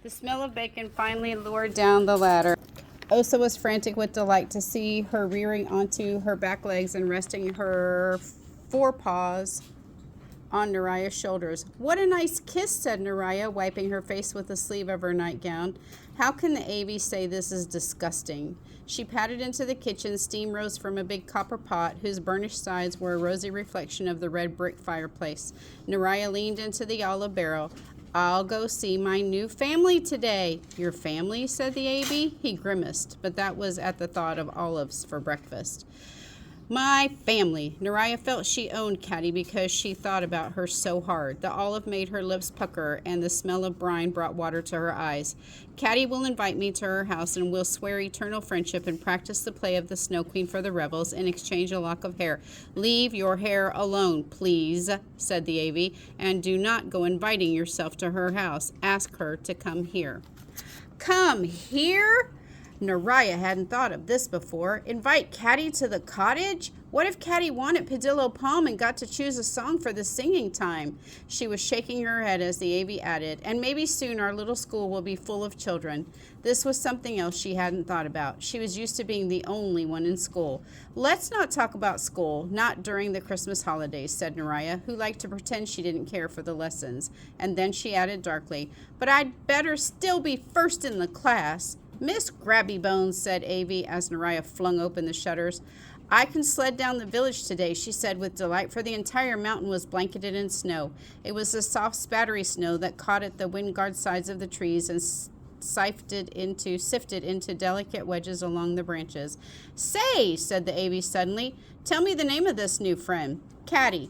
The smell of bacon finally lured down the ladder. Osa was frantic with delight to see her rearing onto her back legs and resting her forepaws on Naraya's shoulders. "What a nice kiss," said Naraya, wiping her face with the sleeve of her nightgown. "How can the AV say this is disgusting?" She patted into the kitchen. Steam rose from a big copper pot, whose burnished sides were a rosy reflection of the red brick fireplace. Naraya leaned into the olive barrel. "I'll go see my new family today." "Your family?" said the AV. He grimaced, but that was at the thought of olives for breakfast. "My family." Naraya felt she owned Caddy because she thought about her so hard. The olive made her lips pucker, and the smell of brine brought water to her eyes. "Caddy will invite me to her house, and we'll swear eternal friendship and practice the play of the Snow Queen for the revels and exchange a lock of hair." "Leave your hair alone, please," said the AV, "and do not go inviting yourself to her house. Ask her to come here." "Come here?" Naraya hadn't thought of this before. Invite Caddy to the cottage? What if Caddy wanted Padillo Palm and got to choose a song for the singing time? She was shaking her head as the AV added, "And maybe soon our little school will be full of children." This was something else she hadn't thought about. She was used to being the only one in school. "Let's not talk about school, not during the Christmas holidays," said Naraya, who liked to pretend she didn't care for the lessons. And then she added darkly, "But I'd better still be first in the class." "Miss Grabby Bones," said AV as Naraya flung open the shutters. "I can sled down the village today," she said with delight, for the entire mountain was blanketed in snow. It was the soft, spattery snow that caught at the wind-guard sides of the trees and sifted into delicate wedges along the branches. "Say," said the AV suddenly, "tell me the name of this new friend." Caddy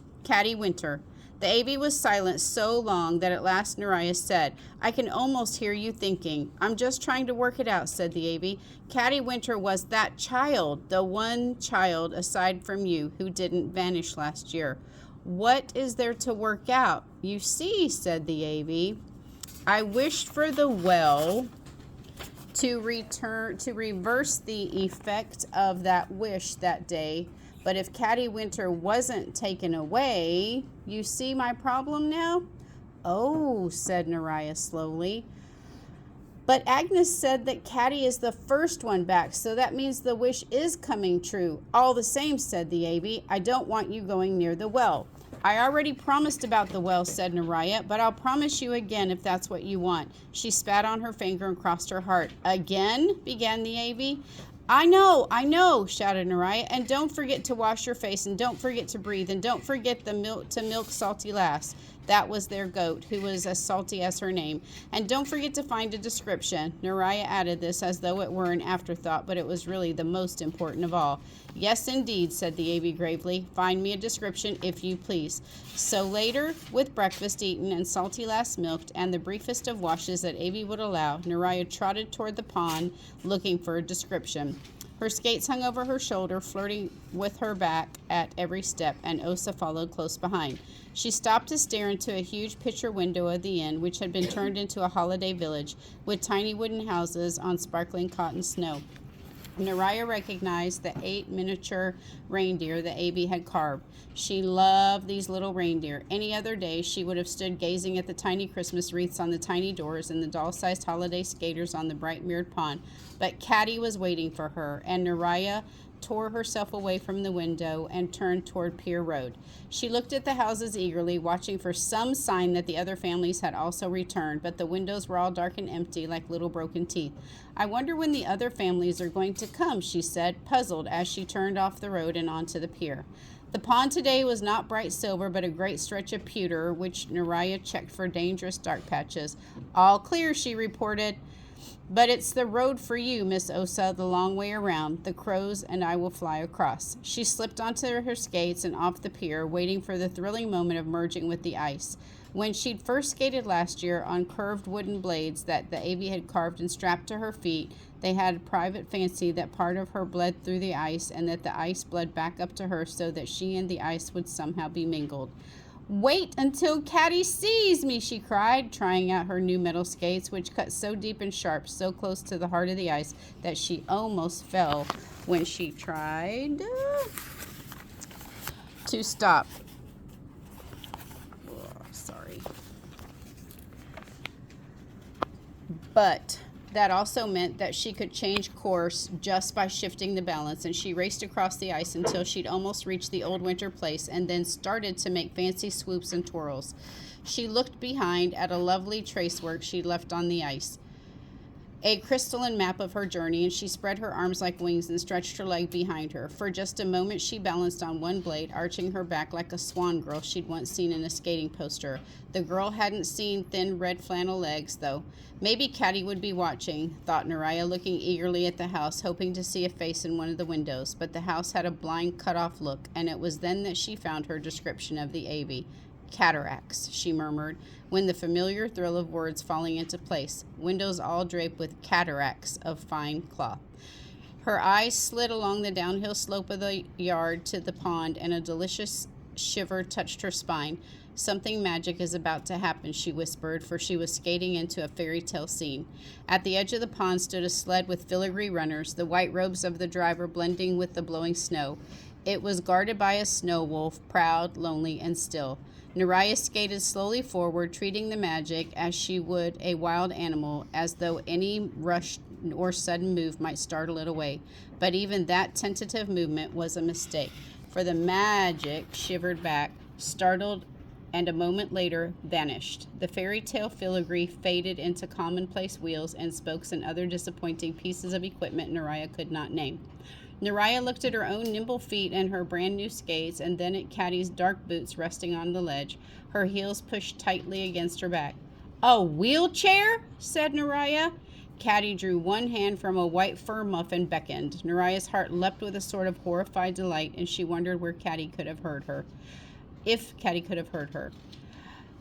Winter." The AV was silent so long that at last Naraya said, "I can almost hear you thinking." "I'm just trying to work it out," said the AV. "Caddy Winter was that child, the one child aside from you who didn't vanish last year." "What is there to work out?" "You see," said the AV, "I wished for the well to reverse the effect of that wish that day. But if Caddy Winter wasn't taken away, you see my problem now?" "Oh," said Naraya slowly. "But Agnes said that Caddy is the first one back, so that means the wish is coming true." "All the same," said the AV, "I don't want you going near the well." "I already promised about the well," said Naraya, "but I'll promise you again if that's what you want." She spat on her finger and crossed her heart. "Again?" began the AV. I know," shouted Naraya. "And don't forget to wash your face, and don't forget to breathe, and don't forget to milk Salty Lass." That was their goat, who was as salty as her name. "And don't forget to find a description." Naraya added this as though it were an afterthought, but it was really the most important of all. "Yes, indeed," said the AV gravely. "Find me a description, if you please." So later, with breakfast eaten and Salty Lass milked, and the briefest of washes that AV would allow, Naraya trotted toward the pond, looking for a description. Her skates hung over her shoulder, flirting with her back at every step, and Osa followed close behind. She stopped to stare into a huge picture window of the inn, which had been turned into a holiday village, with tiny wooden houses on sparkling cotton snow. Naraya recognized the 8 miniature reindeer the AV had carved. She loved these little reindeer. Any other day, she would have stood gazing at the tiny Christmas wreaths on the tiny doors and the doll-sized holiday skaters on the bright mirrored pond. But Caddy was waiting for her, and Naraya tore herself away from the window and turned toward Pier Road. She looked at the houses eagerly, watching for some sign that the other families had also returned, but the windows were all dark and empty, like little broken teeth. "I wonder when the other families are going to come," she said, puzzled as she turned off the road and onto the pier. The pond today was not bright silver, but a great stretch of pewter, which Naraya checked for dangerous dark patches. "All clear," she reported. "But it's the road for you, Miss Osa, the long way around. The crows and I will fly across." She slipped onto her skates and off the pier, waiting for the thrilling moment of merging with the ice. When she'd first skated last year on curved wooden blades that the AV had carved and strapped to her feet, they had a private fancy that part of her bled through the ice and that the ice bled back up to her so that she and the ice would somehow be mingled. "Wait until Caddy sees me," she cried, trying out her new metal skates, which cut so deep and sharp, so close to the heart of the ice, that she almost fell when she tried to stop. Oh, sorry. But that also meant that she could change course just by shifting the balance, and she raced across the ice until she'd almost reached the old winter place and then started to make fancy swoops and twirls. She looked behind at a lovely tracework she'd left on the ice, a crystalline map of her journey, and she spread her arms like wings and stretched her leg behind her. For just a moment she balanced on one blade, arching her back like a swan girl she'd once seen in a skating poster. The girl hadn't seen thin red flannel legs, though. Maybe Caddy would be watching, thought Naraya, looking eagerly at the house, hoping to see a face in one of the windows. But the house had a blind, cut-off look, and it was then that she found her description of the Avey. Cataracts, she murmured, when the familiar thrill of words falling into place. Windows all draped with cataracts of fine cloth. Her eyes slid along the downhill slope of the yard to the pond, and a delicious shiver touched her spine. Something magic is about to happen, she whispered, for she was skating into a fairy tale scene. At the edge of the pond stood a sled with filigree runners, the white robes of the driver blending with the blowing snow. It was guarded by a snow wolf, proud, lonely, and still. Naraya skated slowly forward, treating the magic as she would a wild animal, as though any rush or sudden move might startle it away. But even that tentative movement was a mistake, for the magic shivered back, startled, and a moment later vanished. The fairy tale filigree faded into commonplace wheels and spokes and other disappointing pieces of equipment Naraya could not name. Naraya looked at her own nimble feet and her brand new skates, and then at Caddy's dark boots resting on the ledge, her heels pushed tightly against her back. "A wheelchair?" said Naraya. Caddy drew one hand from a white fur muff and beckoned. Naraya's heart leapt with a sort of horrified delight, and she wondered where Caddy could have heard her. If Caddy could have heard her.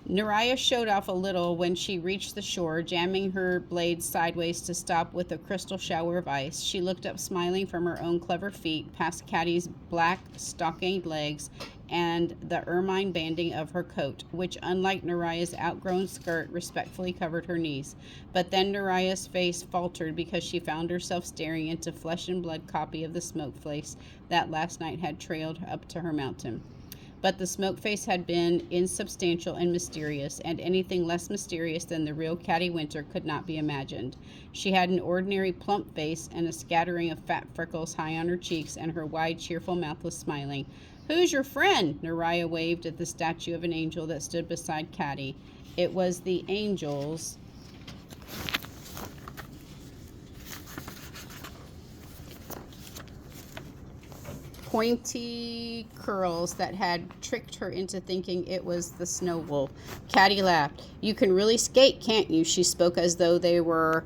Naraya showed off a little when she reached the shore, jamming her blades sideways to stop with a crystal shower of ice. She looked up smiling from her own clever feet, past Caddy's black stockinged legs and the ermine banding of her coat, which, unlike Naraya's outgrown skirt, respectfully covered her knees. But then Naraya's face faltered because she found herself staring into flesh and blood copy of the smoke face that last night had trailed up to her mountain. But the smoke face had been insubstantial and mysterious, and anything less mysterious than the real Caddy Winter could not be imagined. She had an ordinary plump face and a scattering of fat freckles high on her cheeks, and her wide, cheerful mouth was smiling. "Who's your friend?" Naraya waved at the statue of an angel that stood beside Caddy. It was the angel's pointy curls that had tricked her into thinking it was the snow wolf. Caddy laughed. "You can really skate, can't you?" She spoke as though they were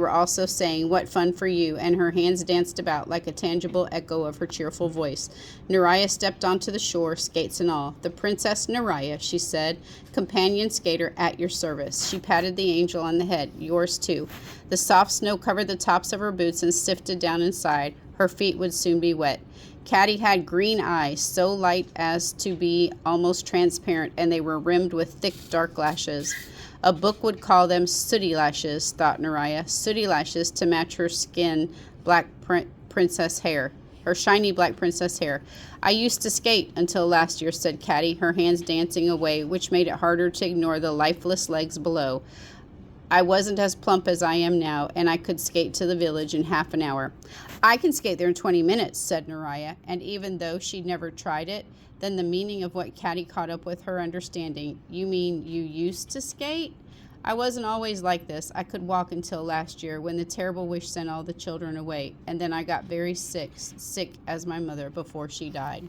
also saying, "What fun for you," and her hands danced about like a tangible echo of her cheerful voice. Naraya stepped onto the shore, skates and all. "The Princess Naraya," she said, "companion skater at your service." She patted the angel on the head. "Yours too." The soft snow covered the tops of her boots and sifted down inside. Her feet would soon be wet. Caddy had green eyes, so light as to be almost transparent, and they were rimmed with thick, dark lashes. A book would call them sooty lashes, thought Naraya. Sooty lashes to match her skin, black princess hair. Her shiny black princess hair. "I used to skate until last year," said Caddy, her hands dancing away, which made it harder to ignore the lifeless legs below. "I wasn't as plump as I am now, and I could skate to the village in half an hour." "I can skate there in 20 minutes, said Naraya, and even though she'd never tried it, then the meaning of what Caddy caught up with her understanding. "You mean you used to skate?" "I wasn't always like this. I could walk until last year, when the terrible wish sent all the children away, and then I got very sick as my mother before she died."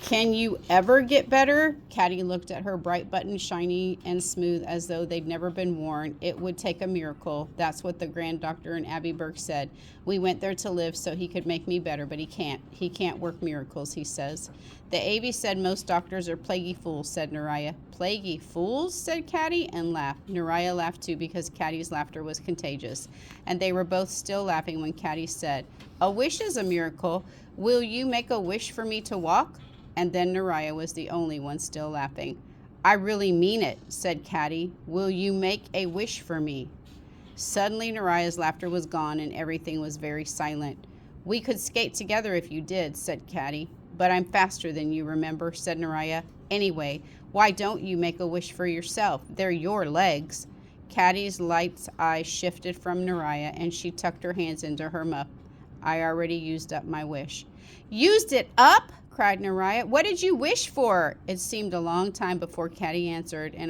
"Can you ever get better?" Caddy looked at her bright buttons, shiny and smooth as though they'd never been worn. "It would take a miracle. That's what the grand doctor in Abbeyburg said. We went there to live so he could make me better, but he can't. He can't work miracles, he says." "The Avey said most doctors are plaguey fools," said Naraya. "Plaguey fools?" said Caddy, and laughed. Naraya laughed too, because Caddy's laughter was contagious. And they were both still laughing when Caddy said, "A wish is a miracle. Will you make a wish for me to walk?" And then Naraya was the only one still laughing. "I really mean it," said Caddy. "Will you make a wish for me?" Suddenly Naraya's laughter was gone, and everything was very silent. "We could skate together if you did," said Caddy. "But I'm faster than you, remember," said Naraya. "Anyway, why don't you make a wish for yourself? They're your legs." Caddy's light eyes shifted from Naraya, and she tucked her hands into her muff. I already used up my wish. Used it up? Cried Naraya. What did you wish for? It seemed a long time before Caddy answered, and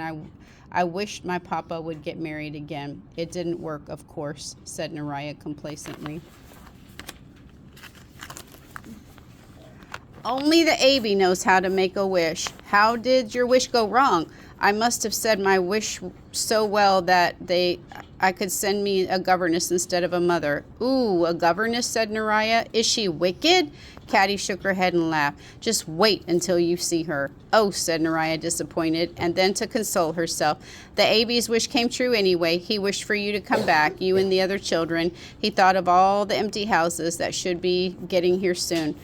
I wished my papa would get married again. It didn't work, of course, said Naraya complacently. Only the Abby knows how to make a wish. How did your wish go wrong? I must have said my wish so well that I could send me a governess instead of a mother. Ooh, a governess, said Naraya. Is she wicked? Caddy shook her head and laughed. Just wait until you see her. Oh, said Naraya, disappointed, and then to console herself. The Aby's wish came true anyway. He wished for you to come back, you and the other children. He thought of all the empty houses that should be getting here soon.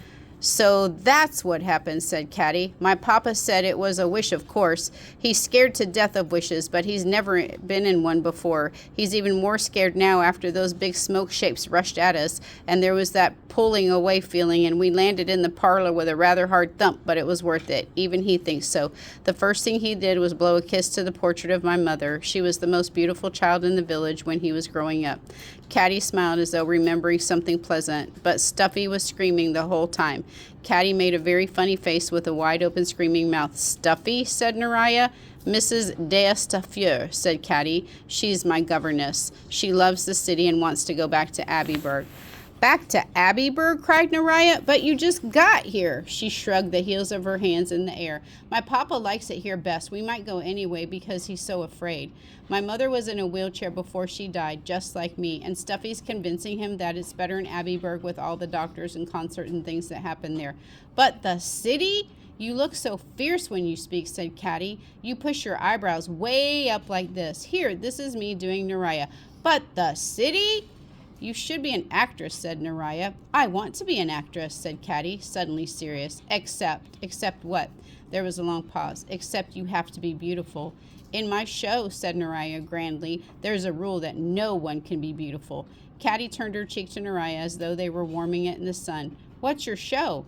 So that's what happened, said Caddy. My papa said it was a wish, of course. He's scared to death of wishes, but he's never been in one before. He's even more scared now after those big smoke shapes rushed at us, and there was that pulling away feeling, and we landed in the parlor with a rather hard thump, but it was worth it. Even he thinks so. The first thing he did was blow a kiss to the portrait of my mother. She was the most beautiful child in the village when he was growing up. Caddy smiled as though remembering something pleasant, but Stuffy was screaming the whole time. Caddy made a very funny face with a wide-open screaming mouth. Stuffy, said Naraya. Mrs. D'Estafieux, said Caddy. She's my governess. She loves the city and wants to go back to Abbeyburg. Back to Abbeyburg, cried Naraya. But you just got here. She shrugged the heels of her hands in the air. My papa likes it here best. We might go anyway because he's so afraid. My mother was in a wheelchair before she died, just like me, and Stuffy's convincing him that it's better in Abbeyburg with all the doctors and concerts and things that happen there. But the city? You look so fierce when you speak, said Caddy. You push your eyebrows way up like this. Here, this is me doing Naraya. But the city? You should be an actress, said Naraya. I want to be an actress, said Caddy, suddenly serious. Except what? There was a long pause. Except you have to be beautiful. In my show, said Naraya grandly, there's a rule that no one can be beautiful. Caddy turned her cheek to Naraya as though they were warming it in the sun. What's your show?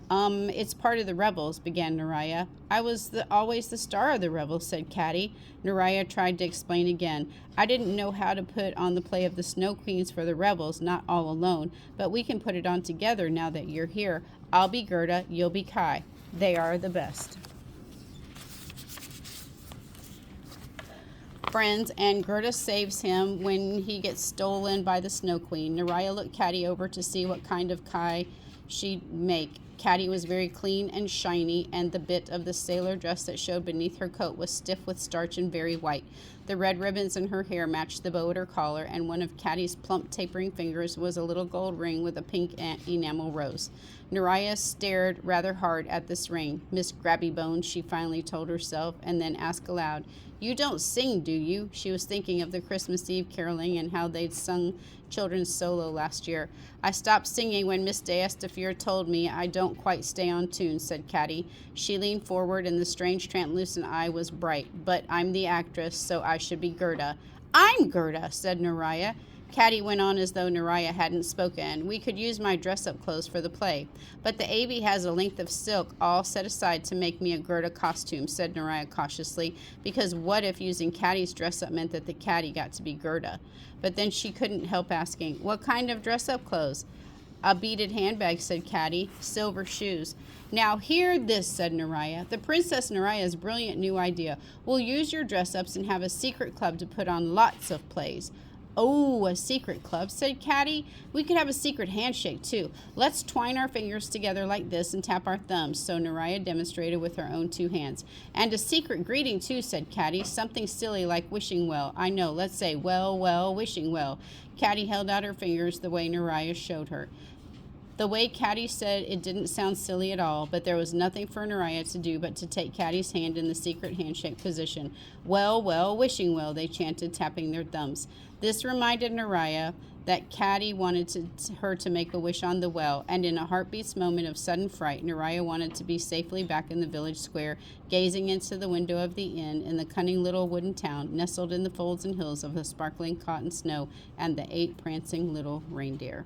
It's part of the Revels, began Naraya. I was always the star of the Revels, said Caddy. Naraya tried to explain again. I didn't know how to put on the play of the Snow Queens for the Revels, not all alone, but we can put it on together now that you're here. I'll be Gerda, you'll be Kai. They are the best. Friends, and Gerda saves him when he gets stolen by the Snow Queen. Naraya looked Caddy over to see what kind of Kai she'd make. Caddy was very clean and shiny, and the bit of the sailor dress that showed beneath her coat was stiff with starch and very white. The red ribbons in her hair matched the bow at her collar, and one of Caddy's plump tapering fingers was a little gold ring with a pink enamel rose. Naraya stared rather hard at this ring. Miss Grabbybones, she finally told herself, and then asked aloud, You don't sing, do you? She was thinking of the Christmas Eve caroling and how they'd sung children's solo last year. I stopped singing when Miss D'Estafieux told me I don't quite stay on tune, said Caddy. She leaned forward and the strange translucent eye was bright. But I'm the actress, so I should be Gerda. I'm Gerda, said Naraya. Caddy went on as though Naraya hadn't spoken. We could use my dress-up clothes for the play. But the Abby has a length of silk all set aside to make me a Gerda costume, said Naraya cautiously, because what if using Caddy's dress-up meant that the Caddy got to be Gerda? But then she couldn't help asking, what kind of dress-up clothes? A beaded handbag, said Caddy. Silver shoes. Now hear this, said Naraya. The Princess Naraya's brilliant new idea. We'll use your dress-ups and have a secret club to put on lots of plays. Oh, a secret club, said Caddy. We could have a secret handshake, too. Let's twine our fingers together like this and tap our thumbs, so Naraya demonstrated with her own two hands. And a secret greeting, too, said Caddy. Something silly like wishing well. I know, let's say, well, well, wishing well. Caddy held out her fingers the way Naraya showed her. The way Caddy said it didn't sound silly at all, but there was nothing for Naraya to do but to take Caddy's hand in the secret handshake position. Well, well, wishing well, they chanted, tapping their thumbs. This reminded Naraya that Caddy wanted her to make a wish on the well, and in a heartbeat's moment of sudden fright, Naraya wanted to be safely back in the village square, gazing into the window of the inn in the cunning little wooden town, nestled in the folds and hills of the sparkling cotton snow and the 8 prancing little reindeer.